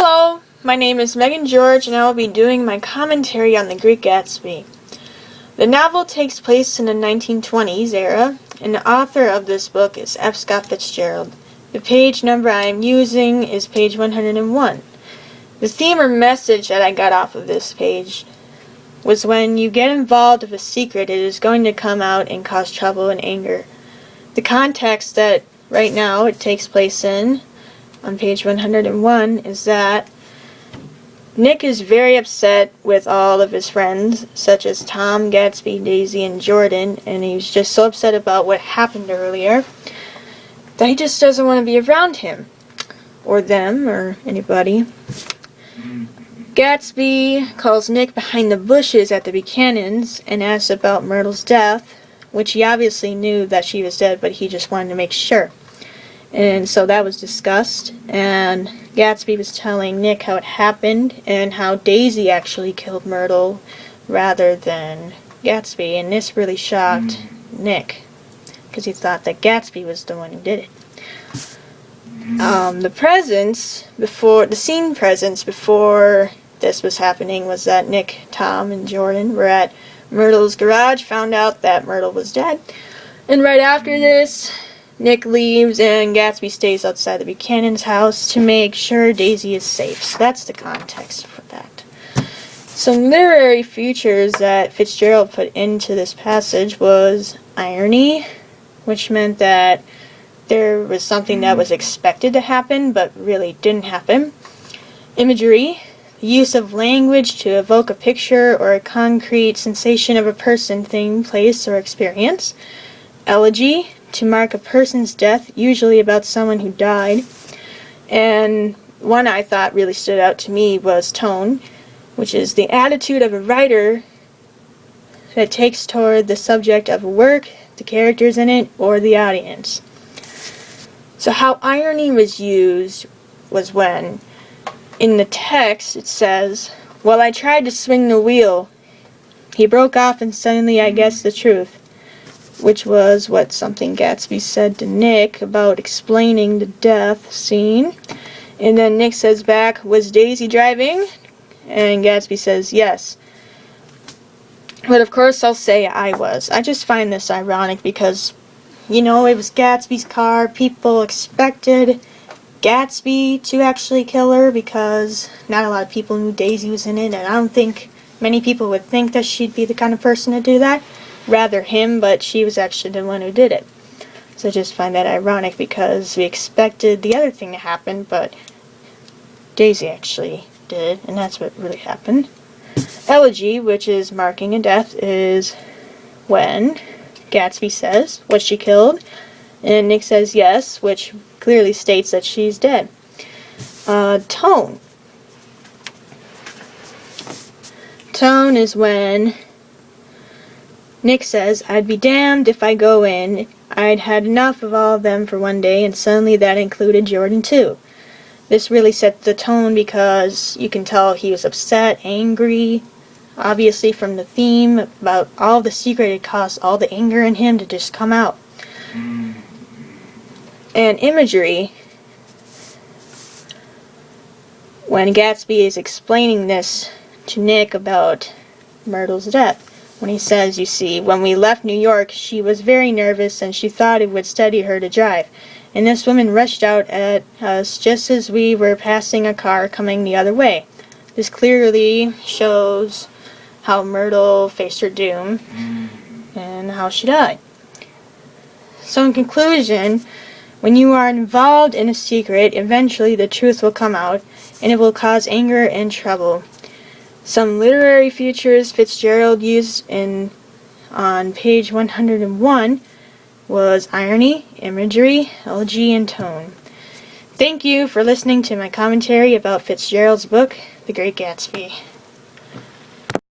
Hello, my name is Megan George and I will be doing my commentary on The Great Gatsby. The novel takes place in the 1920s era, and the author of this book is F. Scott Fitzgerald. The page number I am using is page 101. The theme or message that I got off of this page was when you get involved with a secret, it is going to come out and cause trouble and anger. The context that right now it takes place in, on page 101, is that Nick is very upset with all of his friends, such as Tom, Gatsby, Daisy, and Jordan, and he's just so upset about what happened earlier that he just doesn't want to be around him, or them, or anybody. Gatsby calls Nick behind the bushes at the Buchanan's and asks about Myrtle's death, which he obviously knew that she was dead, but he just wanted to make sure. And so that was discussed, and Gatsby was telling Nick how it happened and how Daisy actually killed Myrtle rather than Gatsby, and this really shocked Nick because he thought that Gatsby was the one who did it. The scene presents before this was happening was that Nick, Tom, and Jordan were at Myrtle's garage, found out that Myrtle was dead, and right after this, Nick leaves and Gatsby stays outside the Buchanan's house to make sure Daisy is safe. So that's the context for that. Some literary features that Fitzgerald put into this passage was irony, which meant that there was something that was expected to happen but really didn't happen. Imagery, the use of language to evoke a picture or a concrete sensation of a person, thing, place, or experience. Elegy, to mark a person's death, usually about someone who died. And one I thought really stood out to me was tone, which is the attitude of a writer that takes toward the subject of a work, the characters in it, or the audience. So how irony was used was when, in the text, it says, "Well, I tried to swing the wheel. He broke off and suddenly I guessed the truth," which was what something Gatsby said to Nick about explaining the death scene. And then Nick says back, "Was Daisy driving?" And Gatsby says, "Yes." But of course I'll say I was. I just find this ironic because, it was Gatsby's car. People expected Gatsby to actually kill her because not a lot of people knew Daisy was in it, and I don't think many people would think that she'd be the kind of person to do that. Rather him, but she was actually the one who did it. So I just find that ironic because we expected the other thing to happen, but Daisy actually did, and that's what really happened. Elegy, which is marking a death, is when Gatsby says, "Was she killed?" And Nick says yes, which clearly states that she's dead. Tone. Tone is when Nick says, "I'd be damned if I go in. I'd had enough of all of them for one day, and suddenly that included Jordan too." This really set the tone because you can tell he was upset, angry, obviously from the theme about all the secret it caused all the anger in him to just come out. And imagery, when Gatsby is explaining this to Nick about Myrtle's death. When he says, "You see, when we left New York, she was very nervous and she thought it would steady her to drive. And this woman rushed out at us just as we were passing a car coming the other way." This clearly shows how Myrtle faced her doom and how she died. So in conclusion, when you are involved in a secret, eventually the truth will come out and it will cause anger and trouble. Some literary features Fitzgerald used on page 101 was irony, imagery, elegy, and tone. Thank you for listening to my commentary about Fitzgerald's book, The Great Gatsby.